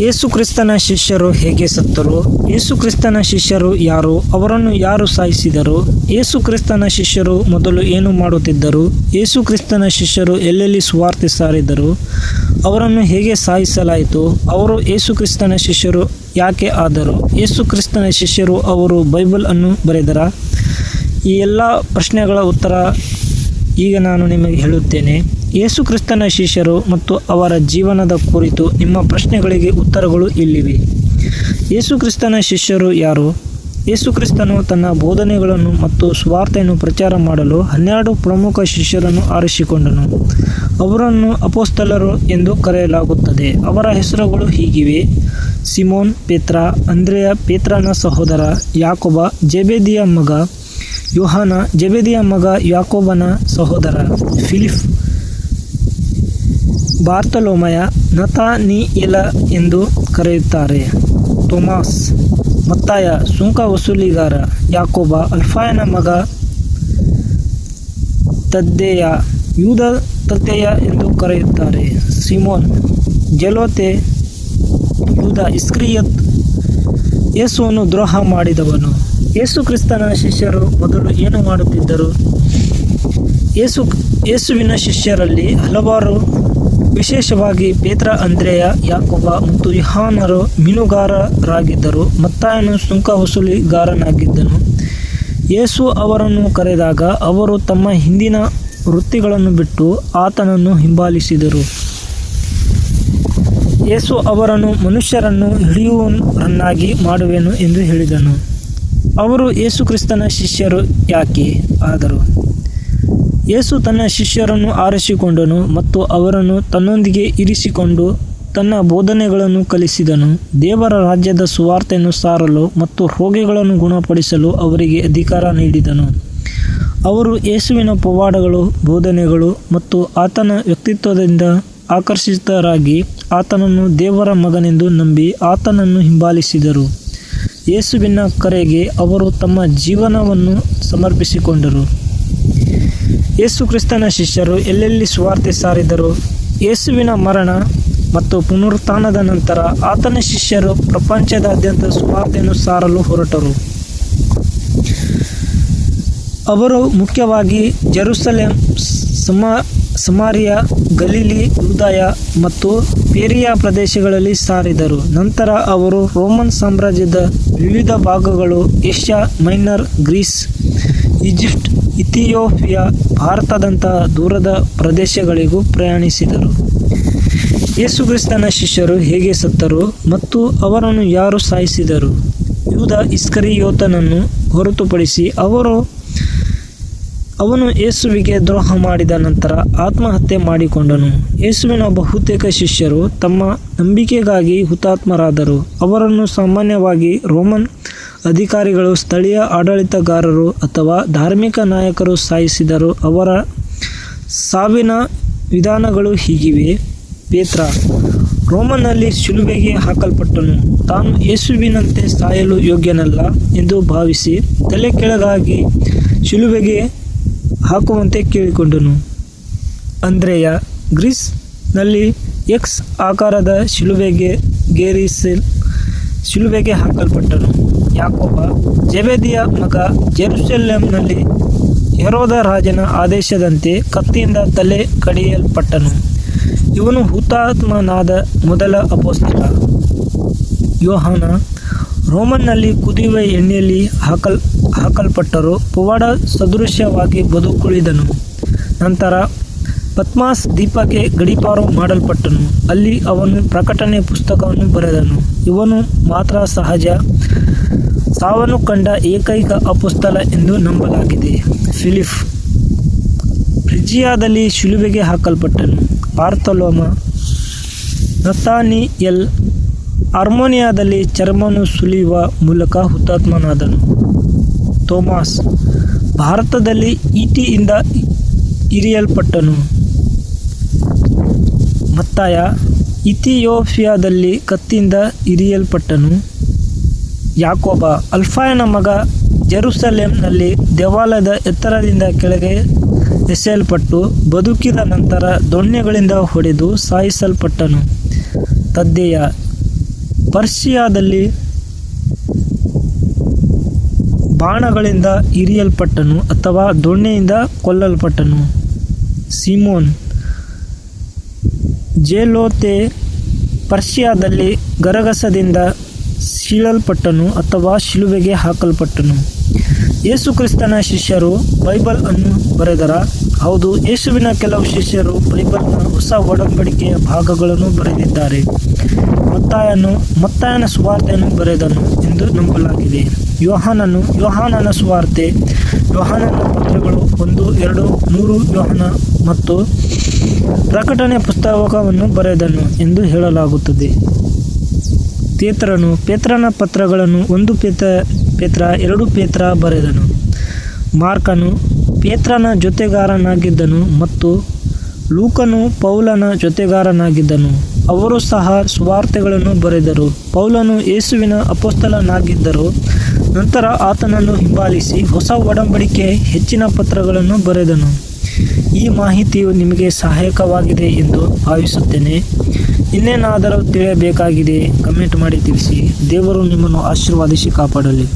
ಯೇಸುಕ್ರಿಸ್ತನ ಶಿಷ್ಯರು ಹೇಗೆ ಸತ್ತರು? ಯೇಸುಕ್ರಿಸ್ತನ ಶಿಷ್ಯರು ಯಾರು? ಅವರನ್ನು ಯಾರು ಸಾಯಿಸಿದರು? ಯೇಸುಕ್ರಿಸ್ತನ ಶಿಷ್ಯರು ಮೊದಲು ಏನು ಮಾಡುತ್ತಿದ್ದರು? ಯೇಸುಕ್ರಿಸ್ತನ ಶಿಷ್ಯರು ಎಲ್ಲೆಲ್ಲಿ ಸುವಾರ್ತೆ ಸಾರಿದರು? ಅವರನ್ನು ಹೇಗೆ ಸಾಯಿಸಲಾಯಿತು? ಅವರು ಯೇಸುಕ್ರಿಸ್ತನ ಶಿಷ್ಯರು ಯಾಕೆ ಆದರು? ಯೇಸುಕ್ರಿಸ್ತನ ಶಿಷ್ಯರು ಅವರು ಬೈಬಲ್ ಅನ್ನು ಬರೆದರಾ? ಈ ಎಲ್ಲ ಪ್ರಶ್ನೆಗಳ ಉತ್ತರ ಈಗ ನಾನು ನಿಮಗೆ ಹೇಳುತ್ತೇನೆ. ಯೇಸುಕ್ರಿಸ್ತನ ಶಿಷ್ಯರು ಮತ್ತು ಅವರ ಜೀವನದ ಕುರಿತು ನಿಮ್ಮ ಪ್ರಶ್ನೆಗಳಿಗೆ ಉತ್ತರಗಳು ಇಲ್ಲಿವೆ. ಯೇಸುಕ್ರಿಸ್ತನ ಶಿಷ್ಯರು ಯಾರು? ಯೇಸುಕ್ರಿಸ್ತನು ತನ್ನ ಬೋಧನೆಗಳನ್ನು ಮತ್ತು ಸುವಾರ್ತೆಯನ್ನು ಪ್ರಚಾರ ಮಾಡಲು 12 ಪ್ರಮುಖ ಶಿಷ್ಯರನ್ನು ಆರಿಸಿಕೊಂಡನು. ಅವರನ್ನು ಅಪೊಸ್ತಲರು ಎಂದು ಕರೆಯಲಾಗುತ್ತದೆ. ಅವರ ಹೆಸರುಗಳು ಹೀಗಿವೆ: ಸಿಮೋನ್ ಪೇತ್ರ, ಅಂದ್ರೆಯ ಪೇತ್ರನ ಸಹೋದರ, ಯಾಕೋಬ ಜೆಬೆದಿಯ ಮಗ, ಯೋಹಾನ ಜೆಬೆದಿಯ ಮಗ ಯಾಕೋಬನ ಸಹೋದರ, ಫಿಲಿಪ್, ಬಾರ್ತಲೋಮಯ, ನತಾನಿಯೇಲ ಎಂದು ಕರೆಯುತ್ತಾರೆ, ತೋಮಾಸ್, ಮತ್ತಾಯ ಸುಂಕ ವಸೂಲಿಗಾರ, ಯಾಕೋಬ ಅಲ್ಫಾಯನ ಮಗ, ತದ್ದೇಯ, ಯೂದ ತದ್ದೇಯ ಎಂದು ಕರೆಯುತ್ತಾರೆ, ಸಿಮೋನ್, ಜೆಲೋತೆ, ಯೂದ ಇಸ್ಕರಿಯೋತ್, ಯೇಸುವನ್ನು ದ್ರೋಹ ಮಾಡಿದವನು. ಯೇಸುಕ್ರಿಸ್ತನ ಶಿಷ್ಯರು ಮೊದಲು ಏನು ಮಾಡುತ್ತಿದ್ದರು? ಯೇಸುವಿನ ಶಿಷ್ಯರಲ್ಲಿ ಹಲವಾರು, ವಿಶೇಷವಾಗಿ ಪೇತ್ರ, ಅಂದ್ರೆಯ, ಯಾಕೋಬ ಮತ್ತು ಯೋಹಾನರು ಮೀನುಗಾರರಾಗಿದ್ದರು. ಮತ್ತಾಯನು ಸುಂಕ ವಸೂಲಿಗಾರನಾಗಿದ್ದನು. ಯೇಸು ಅವರನ್ನು ಕರೆದಾಗ ಅವರು ತಮ್ಮ ಹಿಂದಿನ ವೃತ್ತಿಗಳನ್ನು ಬಿಟ್ಟು ಆತನನ್ನು ಹಿಂಬಾಲಿಸಿದರು. ಯೇಸು ಅವರನ್ನು ಮನುಷ್ಯರನ್ನು ಹಿಡಿಯುವವರನ್ನಾಗಿ ಮಾಡುವೆನು ಎಂದು ಹೇಳಿದನು. ಅವರು ಯೇಸುಕ್ರಿಸ್ತನ ಶಿಷ್ಯರು ಯಾಕೆ ಆದರು? ಯೇಸು ತನ್ನ ಶಿಷ್ಯರನ್ನು ಆರಿಸಿಕೊಂಡನು ಮತ್ತು ಅವರನ್ನು ತನ್ನೊಂದಿಗೆ ಇರಿಸಿಕೊಂಡು ತನ್ನ ಬೋಧನೆಗಳನ್ನು ಕಲಿಸಿದನು. ದೇವರ ರಾಜ್ಯದ ಸುವಾರ್ತೆಯನ್ನು ಸಾರಲು ಮತ್ತು ರೋಗಿಗಳನ್ನು ಗುಣಪಡಿಸಲು ಅವರಿಗೆ ಅಧಿಕಾರ ನೀಡಿದನು. ಅವರು ಯೇಸುವಿನ ಪವಾಡಗಳು, ಬೋಧನೆಗಳು ಮತ್ತು ಆತನ ವ್ಯಕ್ತಿತ್ವದಿಂದ ಆಕರ್ಷಿತರಾಗಿ ಆತನನ್ನು ದೇವರ ಮಗನೆಂದು ನಂಬಿ ಆತನನ್ನು ಹಿಂಬಾಲಿಸಿದರು. ಯೇಸುವಿನ ಕರೆಗೆ ಅವರು ತಮ್ಮ ಜೀವನವನ್ನು ಸಮರ್ಪಿಸಿಕೊಂಡರು. ಯೇಸುಕ್ರಿಸ್ತನ ಶಿಷ್ಯರು ಎಲ್ಲೆಲ್ಲಿ ಸುವಾರ್ತೆ ಸಾರಿದರು? ಯೇಸುವಿನ ಮರಣ ಮತ್ತು ಪುನರುತ್ಥಾನದ ನಂತರ ಆತನ ಶಿಷ್ಯರು ಪ್ರಪಂಚದಾದ್ಯಂತ ಸುವಾರ್ತೆಯನ್ನು ಸಾರಲು ಹೊರಟರು. ಅವರು ಮುಖ್ಯವಾಗಿ ಜೆರುಸಲೇಮ್, ಸಮಾರಿಯ, ಗಲಿಲಿ, ಯೂದಾಯ ಮತ್ತು ಪೆರಿಯ ಪ್ರದೇಶಗಳಲ್ಲಿ ಸಾರಿದರು. ನಂತರ ಅವರು ರೋಮನ್ ಸಾಮ್ರಾಜ್ಯದ ವಿವಿಧ ಭಾಗಗಳು, Asia Minor, Greece, Egypt, Ethiopia, ಭಾರತದಂತಹ ದೂರದ ಪ್ರದೇಶಗಳಿಗೂ ಪ್ರಯಾಣಿಸಿದರು. ಯೇಸುಕ್ರಿಸ್ತನ ಶಿಷ್ಯರು ಹೇಗೆ ಸತ್ತರು ಮತ್ತು ಅವರನ್ನು ಯಾರು ಸಾಯಿಸಿದರು? ಯೂದ ಇಸ್ಕರಿಯೋತನನ್ನು ಹೊರತುಪಡಿಸಿ ಅವನು ಯೇಸುವಿಗೆ ದ್ರೋಹ ಮಾಡಿದ ನಂತರ ಆತ್ಮಹತ್ಯೆ ಮಾಡಿಕೊಂಡನು. ಯೇಸುವಿನ ಬಹುತೇಕ ಶಿಷ್ಯರು ತಮ್ಮ ನಂಬಿಕೆಗಾಗಿ ಹುತಾತ್ಮರಾದರು. ಅವರನ್ನು ಸಾಮಾನ್ಯವಾಗಿ ರೋಮನ್ ಅಧಿಕಾರಿಗಳು, ಸ್ಥಳೀಯ ಆಡಳಿತಗಾರರು ಅಥವಾ ಧಾರ್ಮಿಕ ನಾಯಕರು ಸಾಯಿಸಿದರು. ಅವರ ಸಾವಿನ ವಿಧಾನಗಳು ಹೀಗಿವೆ: ಪೇತ್ರ ರೋಮನ್ನಲ್ಲಿ ಶಿಲುಬೆಗೆ ಹಾಕಲ್ಪಟ್ಟನು. ತಾನು ಯೇಸುವಿನಂತೆ ಸಾಯಲು ಯೋಗ್ಯನಲ್ಲ ಎಂದು ಭಾವಿಸಿ ತಲೆ ಕೆಳಗಾಗಿ ಶಿಲುಬೆಗೆ ಹಾಕುವಂತೆ ಕೇಳಿಕೊಂಡನು. ಅಂದ್ರೆಯ ಗ್ರೀಸ್ನಲ್ಲಿ ಎಕ್ಸ್ ಆಕಾರದ ಶಿಲುಬೆಗೆ ಹಾಕಲ್ಪಟ್ಟನು. ಯಾಕೋಬ ಜೆಬೆದಿಯ ಮಗ ಜೆರುಸಲೇಮ್ನಲ್ಲಿ ಹೆರೋದ ರಾಜನ ಆದೇಶದಂತೆ ಕತ್ತಿಯಿಂದ ತಲೆ ಕಡಿಯಲ್ಪಟ್ಟನು. ಇವನು ಹುತಾತ್ಮನಾದ ಮೊದಲ ಅಪೊಸ್ತಲ. ಯೋಹಾನ ರೋಮನ್ನಲ್ಲಿ ಕುದಿಯುವ ಎಣ್ಣೆಯಲ್ಲಿ ಹಾಕಲ್ಪಟ್ಟರು. ಪವಾಡ ಸದೃಶ್ಯವಾಗಿ ಬದುಕುಳಿದನು. ನಂತರ ಪತ್ಮಾಸ್ ದ್ವೀಪಕ್ಕೆ ಗಡೀಪಾರು ಮಾಡಲ್ಪಟ್ಟನು. ಅಲ್ಲಿ ಅವನು ಪ್ರಕಟಣೆ ಪುಸ್ತಕವನ್ನು ಬರೆದನು. ಇವನು ಮಾತ್ರ ಸಹಜ ಸಾವನ್ನು ಕಂಡ ಏಕೈಕ ಅಪೊಸ್ತಲ ಎಂದು ನಂಬಲಾಗಿದೆ. ಫಿಲಿಪ್ ಫ್ರಿಜಿಯಾದಲ್ಲಿ ಶಿಲುಬೆಗೆ ಹಾಕಲ್ಪಟ್ಟನು. ಬಾರ್ತಲೋಮ, ನತಾನಿಯೇಲ್ ಅರ್ಮೇನಿಯಾದಲ್ಲಿ ಚರ್ಮವನ್ನು ಸುಲಿಯುವ ಮೂಲಕ ಹುತಾತ್ಮನಾದನು. ತೋಮಾಸ್ ಭಾರತದಲ್ಲಿ ಈಟಿಯಿಂದ ಇರಿಯಲ್ಪಟ್ಟನು. ಮತ್ತಾಯ ಇಥಿಯೋಪಿಯಾದಲ್ಲಿ ಕತ್ತಿಯಿಂದ ಇರಿಯಲ್ಪಟ್ಟನು. ಯಾಕೋಬ ಅಲ್ಫಾಯನ ಮಗ ಜೆರುಸಲೇಮ್ನಲ್ಲಿ ದೇವಾಲಯದ ಎತ್ತರದಿಂದ ಕೆಳಗೆ ಎಸೆಯಲ್ಪಟ್ಟು ಬದುಕಿದ ನಂತರ ದೊಣ್ಣೆಗಳಿಂದ ಹೊಡೆದು ಸಾಯಿಸಲ್ಪಟ್ಟನು. ತದ್ದೇಯ ಪರ್ಷಿಯಾದಲ್ಲಿ ಬಾಣಗಳಿಂದ ಇರಿಯಲ್ಪಟ್ಟನು ಅಥವಾ ದೊಣ್ಣೆಯಿಂದ ಕೊಲ್ಲಲ್ಪಟ್ಟನು. ಸಿಮೋನ್ ಜೇಲೋತೆ ಪರ್ಷಿಯಾದಲ್ಲಿ ಗರಗಸದಿಂದ ಸೀಳಲ್ಪಟ್ಟನು ಅಥವಾ ಶಿಲುಬೆಗೆ ಹಾಕಲ್ಪಟ್ಟನು. ಯೇಸು ಕ್ರಿಸ್ತನ ಶಿಷ್ಯರು ಬೈಬಲ್ ಅನ್ನು ಬರೆದರ? ಹೌದು, ಯೇಸುವಿನ ಕೆಲವು ಶಿಷ್ಯರು ಬೈಬಲ್ನ ಹೊಸ ಒಡಂಬಡಿಕೆಯ ಭಾಗಗಳನ್ನು ಬರೆದಿದ್ದಾರೆ. ಮತ್ತಾಯನ ಸುವಾರ್ತೆಯನ್ನು ಬರೆದನು ಎಂದು ನಂಬಲಾಗಿದೆ. ಯೋಹಾನನ ಸುವಾರ್ತೆ, ಯೋಹಾನನ ಪತ್ರಗಳು 1, 2, 3 ಯೋಹಾನ ಮತ್ತು ಪ್ರಕಟಣೆ ಪುಸ್ತಕವನ್ನು ಬರೆದನು ಎಂದು ಹೇಳಲಾಗುತ್ತದೆ. ಪೇತ್ರನ ಪತ್ರಗಳನ್ನು 1 ಪೇತ್ರ 2 ಪೇತ್ರ ಬರೆದನು. ಮಾರ್ಕನು ಪೇತ್ರನ ಜೊತೆಗಾರನಾಗಿದ್ದನು ಮತ್ತು ಲೂಕನು ಪೌಲನ ಜೊತೆಗಾರನಾಗಿದ್ದನು. ಅವರು ಸಹ ಸುವಾರ್ತೆಗಳನ್ನು ಬರೆದರು. ಪೌಲನು ಯೇಸುವಿನ ಅಪೊಸ್ತಲನಾಗಿದ್ದರು. ನಂತರ ಆತನನ್ನು ಹಿಂಬಾಲಿಸಿ ಹೊಸ ಒಡಂಬಡಿಕೆ ಹೆಚ್ಚಿನ ಪತ್ರಗಳನ್ನು ಬರೆದನು. ಈ ಮಾಹಿತಿಯು ನಿಮಗೆ ಸಹಾಯಕವಾಗಿದೆ ಎಂದು ಭಾವಿಸುತ್ತೇನೆ. ಇನ್ನೇನಾದರೂ ತಿಳಿಯಬೇಕಾಗಿದೆ ಕಮೆಂಟ್ ಮಾಡಿ ತಿಳಿಸಿ. ದೇವರು ನಿಮ್ಮನ್ನು ಆಶೀರ್ವದಿಸಿ ಕಾಪಾಡಲಿ.